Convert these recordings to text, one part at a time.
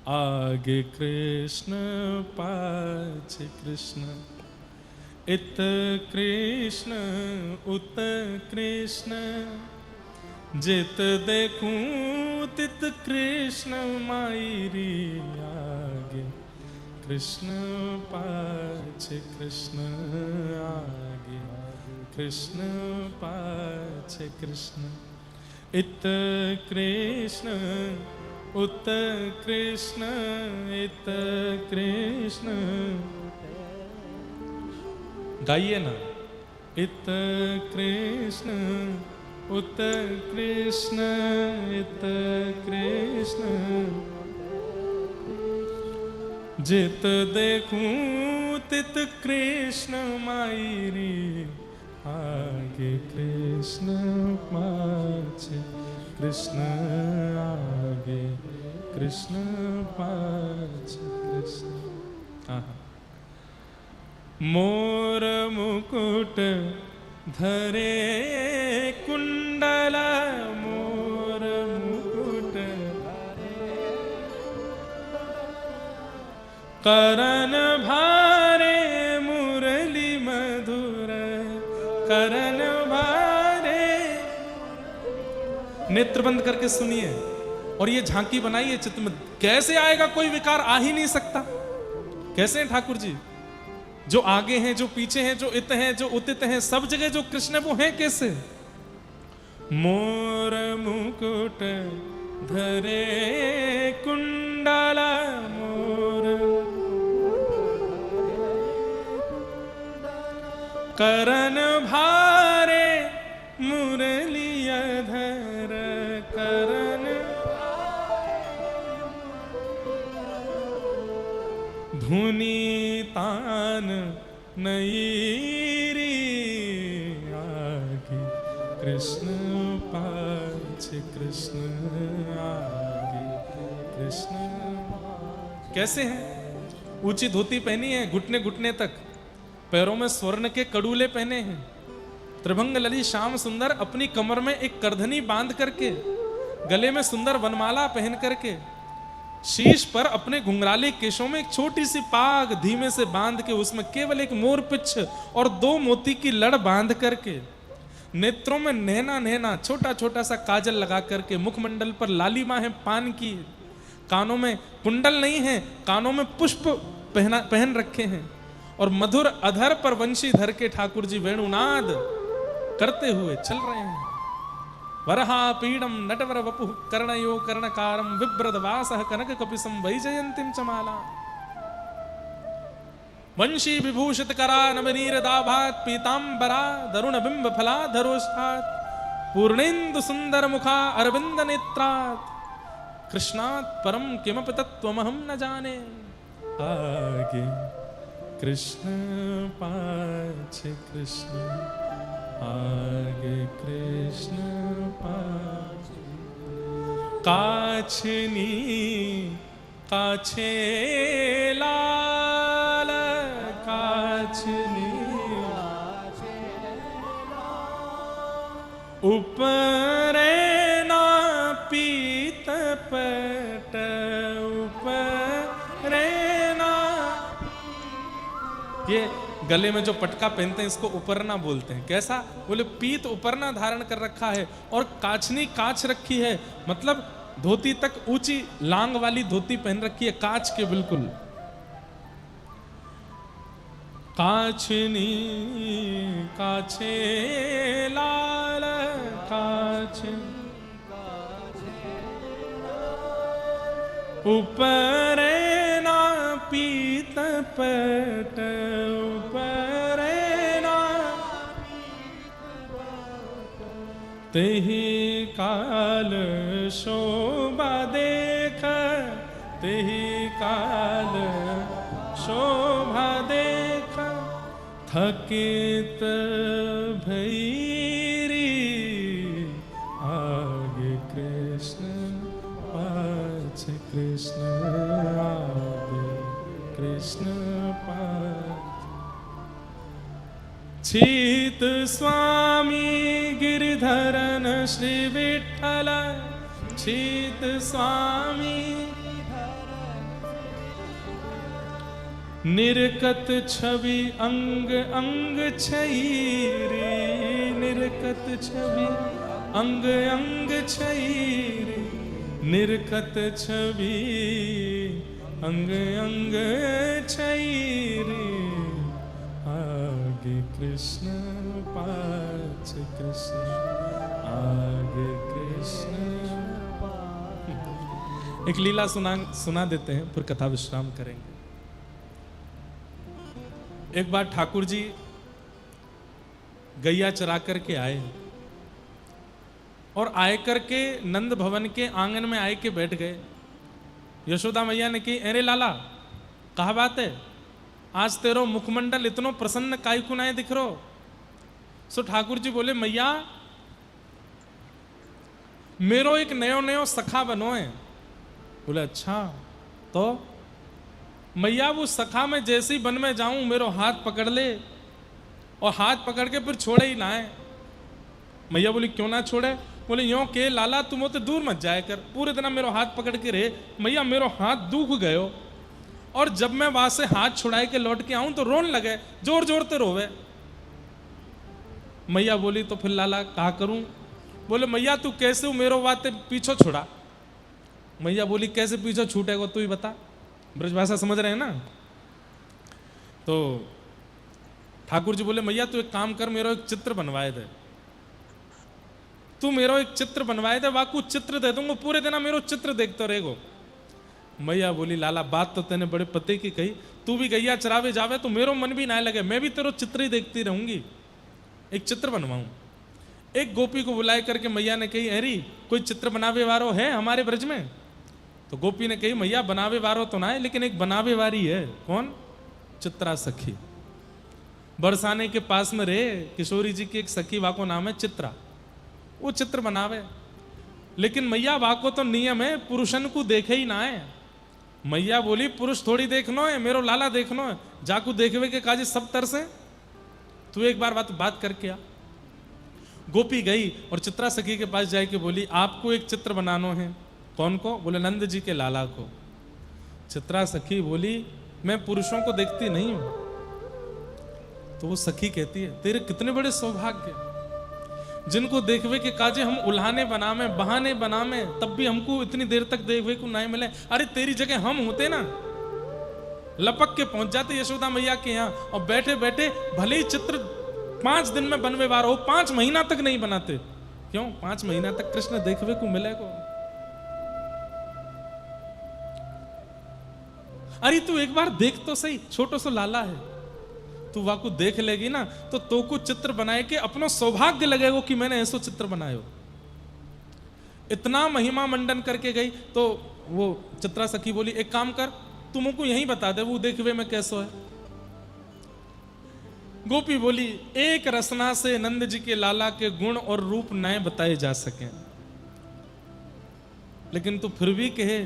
आगे कृष्ण पाछे कृष्ण, इत कृष्ण उत कृष्ण, जित देखूं तित कृष्ण मायरी आगे कृष्ण पाछे कृष्ण, आगे कृष्ण पाछे कृष्ण, इत कृष्ण उत कृष्ण, इत कृष्ण, गाइए ना, इत कृष्ण उत कृष्ण, इत कृष्ण, जित देखूं तित कृष्ण मायरी आगे कृष्ण पाछे कृष्ण, आगे कृष्ण पाछे कृष्ण। मोर मुकुट धरे कुंडल, मोर मुकुट करण भारे मुरली मधुर, करण भारे। नेत्र बंद करके सुनिए और ये झांकी बनाइए चित्त में। कैसे आएगा? कोई विकार आ ही नहीं सकता। कैसे हैं ठाकुर जी? जो आगे हैं, जो पीछे हैं, जो इत हैं, जो उतित हैं, सब जगह जो कृष्ण है वो हैं कैसे? मोर मुकुट धरे कुंडला, मोर करण भारे मुरली धर, करण धुनी तान नयीरी आगे कृष्ण पाछे कृष्ण, आगे कृष्ण। कैसे हैं? ऊंची धोती पहनी है घुटने घुटने तक, पैरों में स्वर्ण के कड़ूले पहने हैं, त्रिभंग लली श्याम सुंदर अपनी कमर में एक करधनी बांध करके, गले में सुंदर वनमाला पहन करके, शीश पर अपने घुंघराले केशों में एक छोटी सी पाग धीमे से बांध के, उसमें केवल एक मोर पिच्छ और 2 मोती की लड़ बांध करके, नेत्रों में नैना नैना छोटा छोटा सा काजल लगा करके, मुखमंडल पर लालिमा है पान की, कानों में कुंडल नहीं है, कानों में पुष्प पहन रखे हैं, और मधुर अधर पर वंशी धर के ठाकुर जी वेणुनाद करते हुए चल रहे हैं। वरहा पीडम नटवर वपु कर्णयो कर्णकारम विभ्रद वासः कनक कपिसं वैजयंतीं च माला, वंशी विभूषित करा नवनीर दाभात पीतांबरा दरुण बिंब फला धरोष्ठात, पूर्णेन्दु सुंदर मुखा अरविंद नेत्रात, कृष्णात् परम किमपि तत्त्वमहं न जाने। आगे कृष्ण पाछे कृष्ण, आगे कृष्ण पाछे, काछनी काछे लाल, काछनी ऊपरे ना पीत पट, ऊपरे ना। ये गले में जो पटका पहनते हैं इसको उपरना बोलते हैं। कैसा? बोले पीत उपरना धारण कर रखा है और काछनी काछ रखी है, मतलब धोती तक ऊंची लांग वाली धोती पहन रखी है, काछ के बिल्कुल। काछनी काछे लाल, काछ ऊपरे ना पीत पट, ऊपरे ना तेहि काल शोभा देख, तेहि काल शोभा देख, थकित भैरी आगे कृष्ण पाछे कृष्ण, आगे कृष्ण पाछे। छीत स्वामी गिरिधरन श्री विठ्ठल, छीत स्वामी निर्कत छवि अंग अंग छईरी, निर्कत छवि अंग अंग छईरी, निर्कत छवि अंग अंग छईरी, आगे कृष्ण पाछ कृष्ण, आगे कृष्ण। एक लीला सुना देते हैं, फिर कथा विश्राम करेंगे। एक बार ठाकुर जी गैया चरा करके आए और आए करके नंद भवन के आंगन में आए के बैठ गए। यशोदा मैया ने कही, अरे लाला कहा बात है, आज तेरो मुखमंडल इतनो प्रसन्न काई कुनाए दिख रो। सो ठाकुर जी बोले, मैया मेरो एक नयो नयो सखा बनो है। बोले अच्छा, तो मैया वो सखा में जैसे ही वन में जाऊं मेरो हाथ पकड़ ले और हाथ पकड़ के फिर छोड़े ही ना है। मैया बोली क्यों ना छोड़े? बोले यों के लाला तुम तो दूर मत जाए कर, पूरे दिन मेरो हाथ पकड़ के रहे। मैया मेरो हाथ दुख गयो और जब मैं वहां से हाथ छुड़ाए के लौट के आऊं तो रोन लगे, जोर जोर ते रोवे। मैया बोली तो फिर लाला कहा करूं? बोले मैया तू कैसे मेरो बातें पीछो छुड़ा। मैया बोली कैसे पीछे छूटेगा तू ही बता, ब्रजभाषा समझ रहे हैं ना। तो ठाकुर जी बोले मैया तू एक काम कर, मेरो एक चित्र बनवाए दे, तू मेरो एक चित्र बनवाए दे, वाकू चित्र दे दूंगा, पूरे दिन मेरो चित्र देखते रहेगो। मैया बोली लाला बात तो तेने बड़े पते की कही, तू भी गैया चरावे जावे तो मेरो मन भी ना लगे, मैं भी तेरो चित्र ही देखती रहूंगी, एक चित्र बनवाऊं। एक गोपी को बुलाए करके मैया ने कही, अरे कोई चित्र बनावे वारो है हमारे ब्रज में? तो गोपी ने कही मैया बनावे वारो तो ना है, लेकिन एक बनावे वारी है। कौन? चित्रा सखी। बरसाने के पास में रहे किशोरी जी की एक सखी, वाको नाम है चित्रा, वो चित्र बनावे। लेकिन मैया वाको तो नियम है पुरुषन को देखे ही ना है। मैया बोली पुरुष थोड़ी देखनो है, मेरो लाला देखनो है, जाकू देखवे के काजे सब तरसे, तू एक बार बात करके आ। गोपी गई और चित्रा सखी के पास जाए के बोली आपको एक चित्र बनानो है। कौन को? बोले नंद जी के लाला को। चित्रा सखी बोली मैं पुरुषों को देखती नहीं हूं। तो वो सखी कहती है तेरे कितने बड़े सौभाग्य, जिनको देखवे के काजे हम उल्हाने बनावे, बहाने बनावे, तब भी हमको इतनी देर तक देखवे को नहीं मिले। अरे तेरी जगह हम होते ना, लपक के पहुंच जाते यशोदा मैया के यहाँ और बैठे बैठे भले ही चित्र 5 दिन में बनवे वार हो, 5 महीना तक नहीं बनाते। क्यों? 5 महीना तक कृष्ण देखवे को मिलेगा। अरे तू एक बार देख तो सही, छोटो सो लाला है, तू वाकू देख लेगी ना तो को चित्र बनाए के अपनो सौभाग्य लगेगा कि मैंने ऐसो चित्र बनायो। इतना महिमा मंडन करके गई तो वो चित्रा सखी बोली एक काम कर, तुमको यहीं बता दे वो देखवे में कैसो है। गोपी बोली एक रसना से नंद जी के लाला के गुण और रूप नए बताए जा सके, लेकिन तू फिर भी कहे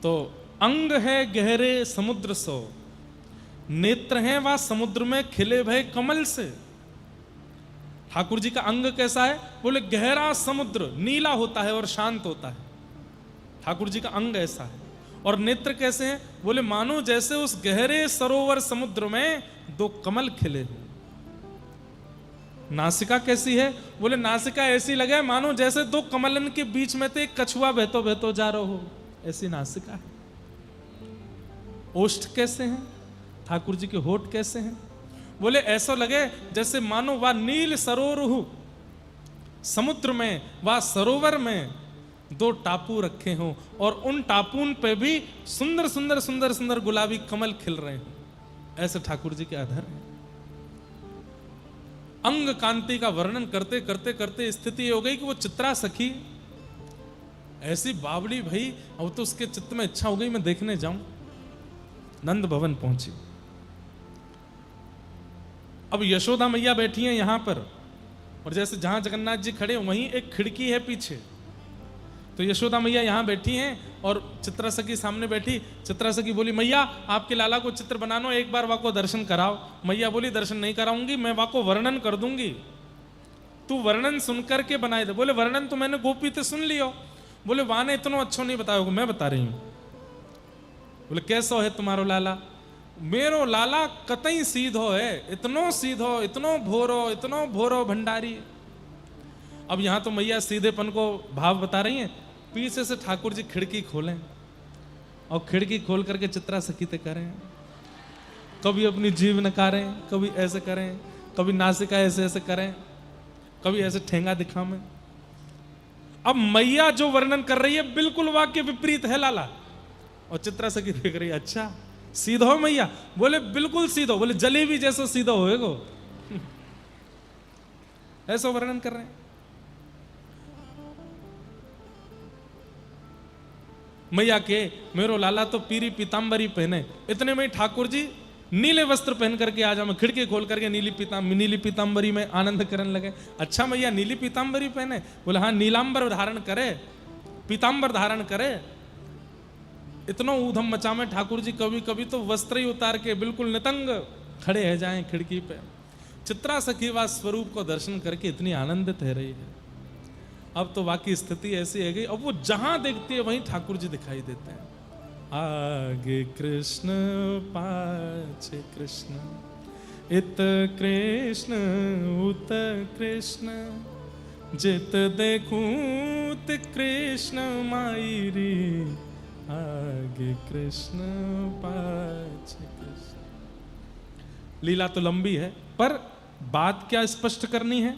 तो अंग है गहरे समुद्र सो, नेत्र हैं वह समुद्र में खिले भय कमल से। ठाकुर जी का अंग कैसा है? बोले गहरा समुद्र, नीला होता है और शांत होता है। ठाकुर जी का अंग ऐसा है। और नेत्र कैसे हैं? बोले मानो जैसे उस गहरे सरोवर समुद्र में 2 कमल खिले हो। नासिका कैसी है? बोले नासिका ऐसी लगे मानो जैसे 2 कमलन के बीच में से एक कछुआ बहतो बहतो जा रहा हो, ऐसी नासिका है। ओष्ठ कैसे हैं? ठाकुर जी के होठ कैसे हैं? बोले ऐसा लगे जैसे मानो वह नील सरोवर समुद्र में, वह सरोवर में 2 टापू रखे हों और उन टापून पे भी सुंदर सुंदर सुंदर सुंदर गुलाबी कमल खिल रहे हों। ऐसे ठाकुर जी के आधार है। अंग कांति का वर्णन करते करते करते स्थिति हो गई कि वो चित्रा सखी ऐसी बावड़ी भाई, अब तो उसके चित्त में इच्छा हो गई मैं देखने जाऊं। नंद भवन पहुंची। अब यशोदा मैया बैठी हैं यहां पर, और जैसे जहां जगन्नाथ जी खड़े वहीं एक खिड़की है पीछे, तो यशोदा मैया यहां बैठी हैं और चित्रा सखी सामने बैठी। चित्रा सखी बोली मैया आपके लाला को चित्र बनानो, एक बार वाको दर्शन कराओ। मैया बोली दर्शन नहीं कराऊंगी, मैं वाको वर्णन कर दूंगी, तू वर्णन सुन करके बनाए दे। बोले वर्णन तो मैंने गोपी से सुन लियो। बोले वाने इतना अच्छा नहीं बताओगे, मैं बता रही हूं। बोले कैसा है तुम्हारो लाला? मेरो लाला कतई सीधो है, इतनो सीधो, इतनो भोरो भंडारी। अब यहां तो मैया सीधेपन को भाव बता रही हैं, पीछे से ठाकुर जी खिड़की खोलें और खिड़की खोल करके चित्रा सखीते करें, कभी अपनी जीभ नकारें, कभी ऐसे करें, कभी नासिका ऐसे ऐसे करें, कभी ऐसे ठेंगा दिखावें। अब मैया जो वर्णन कर रही है बिल्कुल वाक्य विपरीत है लाला, और चित्रा सखी देख रही है, अच्छा सीधो हो मैया? बोले बिल्कुल सीधो। बोले जलेबी जैसा सीधो होएगो। ऐसा वर्णन कर रहे हैं। मैया के मेरो लाला तो पीरी पीतांबरी पहने, इतने में ठाकुर जी नीले वस्त्र पहन करके आ जाओ, खिड़की खोल करके नीली पीतांबरी में आनंद करने लगे। अच्छा मैया नीली पीतांबरी पहने? बोले हाँ, नीलांबर धारण करे, पीतांबर धारण करे। इतना ऊधम मचा में ठाकुर जी कभी कभी तो वस्त्र ही उतार के बिल्कुल नितंग खड़े रह जाएं खिड़की पे। चित्रा सखी वा स्वरूप को दर्शन करके इतनी आनंदित है रही है। अब तो वाकई स्थिति ऐसी है गई, अब वो जहां देखती है वहीं ठाकुर जी दिखाई देते हैं। आगे कृष्ण पाछे कृष्ण, इत कृष्ण उत कृष्ण, जित देखूं तित कृष्ण मायरी। आगे कृष्ण पाछे कृष्ण। लीला तो लंबी है, पर बात क्या स्पष्ट करनी है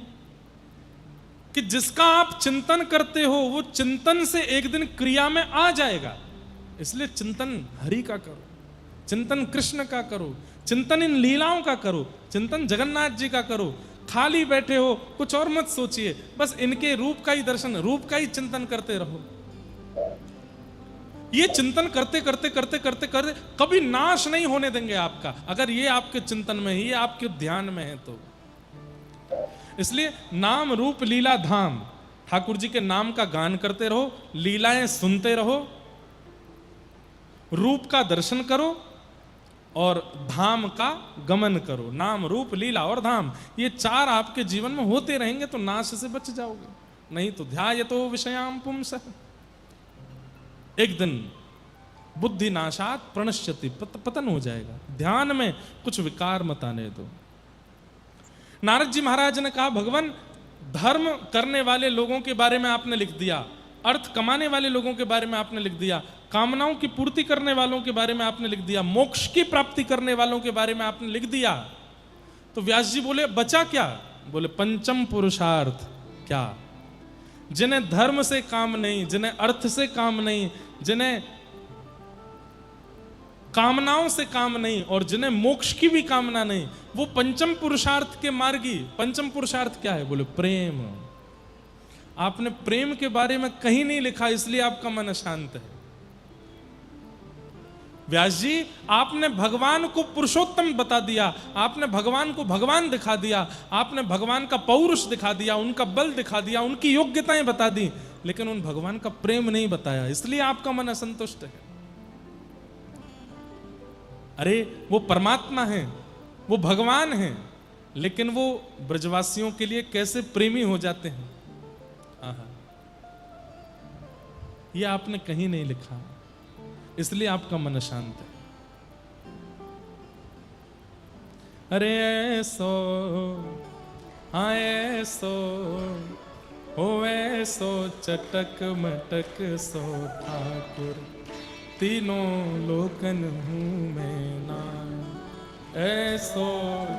कि जिसका आप चिंतन करते हो वो चिंतन से एक दिन क्रिया में आ जाएगा। इसलिए चिंतन हरि का करो, चिंतन कृष्ण का करो, चिंतन इन लीलाओं का करो, चिंतन जगन्नाथ जी का करो। खाली बैठे हो कुछ और मत सोचिए, बस इनके रूप का ही दर्शन, रूप का ही चिंतन करते रहो। ये चिंतन करते करते करते करते करते कभी नाश नहीं होने देंगे आपका, अगर ये आपके चिंतन में है, ये आपके ध्यान में है तो। इसलिए नाम रूप लीला धाम, ठाकुर जी के नाम का गान करते रहो, लीलाएं सुनते रहो, रूप का दर्शन करो और धाम का गमन करो। नाम रूप लीला और धाम, ये चार आपके जीवन में होते रहेंगे तो नाश से बच जाओगे, नहीं तो ध्यायतो विषयाम पुंसः, एक दिन बुद्धि नाशात प्रणश्यति, पतन हो जाएगा। ध्यान में कुछ विकार मत आने दो। नारद जी महाराज ने कहा, भगवान धर्म करने वाले लोगों के बारे में आपने लिख दिया, अर्थ कमाने वाले लोगों के बारे में आपने लिख दिया, कामनाओं की पूर्ति करने वालों के बारे में आपने लिख दिया, मोक्ष की प्राप्ति करने वालों के बारे में आपने लिख दिया। तो व्यास जी बोले बचा क्या? बोले पंचम पुरुषार्थ। क्या? जिन्हें धर्म से काम नहीं, जिन्हें अर्थ से काम नहीं, जिन्हें कामनाओं से काम नहीं और जिन्हें मोक्ष की भी कामना नहीं, वो पंचम पुरुषार्थ के मार्गी। पंचम पुरुषार्थ क्या है? बोले प्रेम। आपने प्रेम के बारे में कहीं नहीं लिखा, इसलिए आपका मन अशांत है। व्यास जी आपने भगवान को पुरुषोत्तम बता दिया, आपने भगवान को भगवान दिखा दिया, आपने भगवान का पौरुष दिखा दिया, उनका बल दिखा दिया, उनकी योग्यताएं बता दी, लेकिन उन भगवान का प्रेम नहीं बताया, इसलिए आपका मन असंतुष्ट है। अरे वो परमात्मा है, वो भगवान है, लेकिन वो ब्रजवासियों के लिए कैसे प्रेमी हो जाते हैं, ये आपने कहीं नहीं लिखा, इसलिए आपका मन शांत है। अरे ऐसो हाँ ऐसो हो, ऐसो चटक मटक सो ठाकुर, तीनों लोकन हूँ मैं ना। ऐसो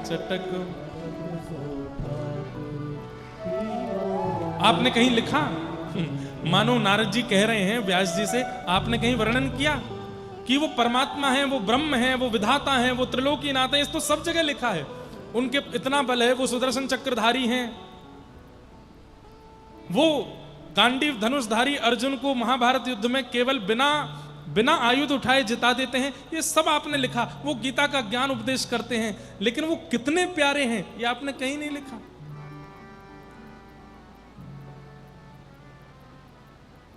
चटक सो ठाकुर। आपने कहीं लिखा? मानो नारद जी कह रहे हैं व्यास जी से, आपने कहीं वर्णन किया कि वो परमात्मा है, वो ब्रह्म है, वो विधाता है, वो त्रिलोकी नाथ है? इस तो सब जगह लिखा है। उनके इतना बल है, वो सुदर्शन चक्रधारी हैं, वो गांडीव धनुषधारी अर्जुन को महाभारत युद्ध में केवल बिना आयुध उठाए जिता देते हैं। ये सब आपने लिखा। वो गीता का ज्ञान उपदेश करते हैं, लेकिन वो कितने प्यारे हैं ये आपने कहीं नहीं लिखा।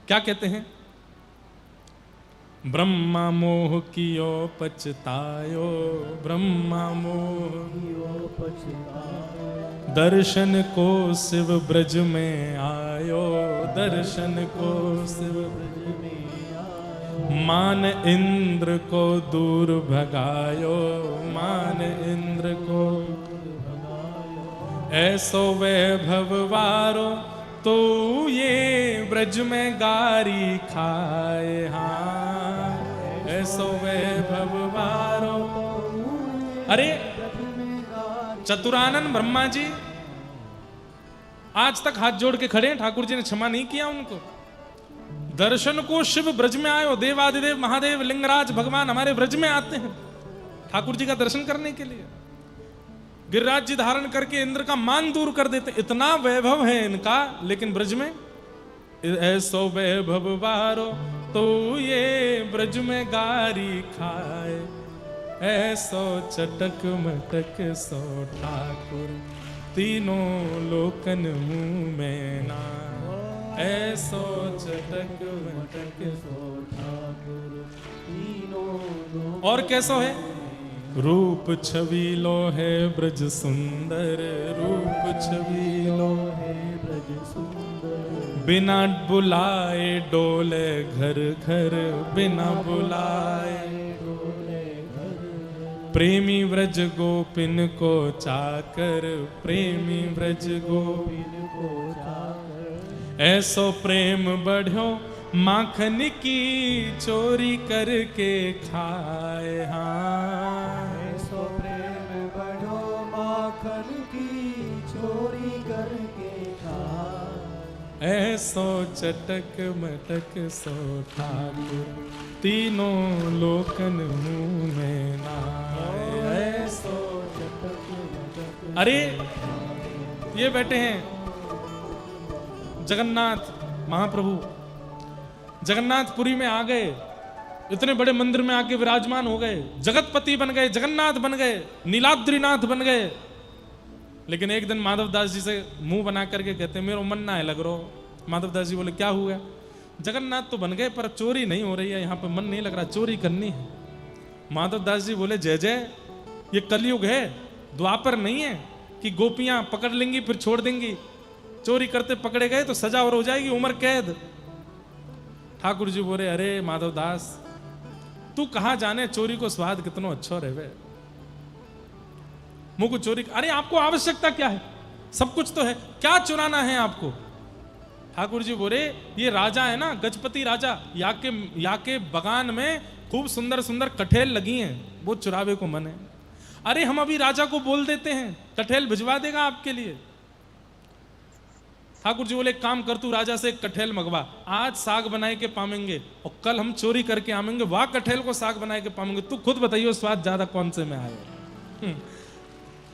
क्या कहते हैं? ब्रह्मा मोह कियो पछतायो, ब्रह्मा मोह कियो पछतायो, दर्शन को शिव ब्रज में आयो, दर्शन को शिव ब्रज में आयो। मान इंद्र को दूर भगायो, मान इंद्र को ऐसो वैभव वारो, तो ये ब्रज में गारी खाए। हाँ ऐसो वैभव वारो। अरे चतुरानन ब्रह्मा जी आज तक हाथ जोड़ के खड़े हैं, ठाकुर जी ने क्षमा नहीं किया उनको। दर्शन को शिव ब्रज में आयो, देवादिदेव महादेव लिंगराज भगवान हमारे ब्रज में आते हैं ठाकुर जी का दर्शन करने के लिए। गिरिराज जी धारण करके इंद्र का मान दूर कर देते, इतना वैभव है इनका, लेकिन ब्रज में ऐसो वैभव वारो, तो ये ब्रज में गारी खाए। ऐसो चटक मटक सो ठाकुर, तीनों लोकन मुंह में ना। ऐसो चटक मटक सो ठाकुर, तीनों। और कैसो है? रूप छबीलो है ब्रज सुंदर, रूप छबीलो है ब्रज सुंदर। बिना बुलाए डोले घर घर, बिना बुलाए डोले घर। प्रेमी व्रज गोपिन को चाकर, प्रेमी व्रज गोपिन को चाकर। ऐसो प्रेम बढ़ो माखन की चोरी करके खाए। हाँ ऐसो प्रेम बढ़ो माखन की चोरी करके खाए। ऐसो चटक मटक सो ठाकुर, तीनों लोकन मुंह में नाए। ऐसो चटक मटक। अरे ये बैठे हैं जगन्नाथ महाप्रभु, जगन्नाथपुरी में आ गए, इतने बड़े मंदिर में आके विराजमान हो गए, जगतपति बन गए, जगन्नाथ बन गए, नीलाद्रीनाथ बन गए। लेकिन एक दिन माधवदास जी से मुंह बना करके कहते मेरा मन ना है लग रो। माधवदास जी बोले क्या हुआ? जगन्नाथ तो बन गए पर चोरी नहीं हो रही है, यहाँ पे मन नहीं लग रहा, चोरी करनी है। माधवदास जी बोले जय जय, ये कलयुग है, द्वापर नहीं है कि गोपियां पकड़ लेंगी फिर छोड़ देंगी। चोरी करते पकड़े गए तो सजा और हो जाएगी, उम्र कैद। ठाकुर जी बोले अरे माधवदास तू कहां जाने चोरी को स्वाद कितना अच्छा रहे। मुंह को चोरी, अरे आपको आवश्यकता क्या है? सब कुछ तो है, क्या चुराना है आपको? ठाकुर जी बोले ये राजा है ना, गजपति राजा, या के बगान में खूब सुंदर सुंदर कठेल लगी हैं, वो चुरावे को मन है। अरे हम अभी राजा को बोल देते हैं, कठेल भिजवा देगा आपके लिए। ठाकुर जी बोले एक काम कर, तू राजा से एक कठेल मंगवा, आज साग बनाए के पामेंगे और कल हम चोरी करके आवेंगे, वाह कठेल को साग बनाए के पामेंगे। तू खुद बताइयो स्वाद ज्यादा कौन से में आए।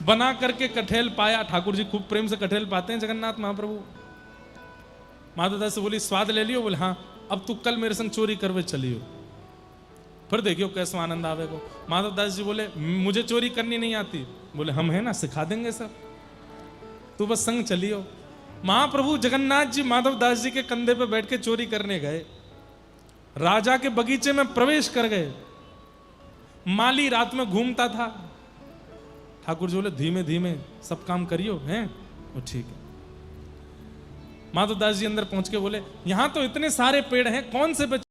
बना करके कठेल पाया, ठाकुर जी खूब प्रेम से कठेल पाते हैं जगन्नाथ महाप्रभु। माधवदास से बोली स्वाद ले लियो? बोले हाँ, अब तू कल मेरे संग चोरी करवे चलियो, फिर देखियो कैसा आनंद आवेगा। माधवदास जी बोले मुझे चोरी करनी नहीं आती। बोले हम है ना, सिखा देंगे सब, तू बस संग चलियो। महाप्रभु जगन्नाथ जी माधवदास जी के कंधे पे बैठ के चोरी करने गए, राजा के बगीचे में प्रवेश कर गए। माली रात में घूमता था। ठाकुर जी बोले धीमे धीमे सब काम करियो हैं। वो ठीक है। माधवदास जी अंदर पहुंच के बोले यहां तो इतने सारे पेड़ हैं, कौन से पे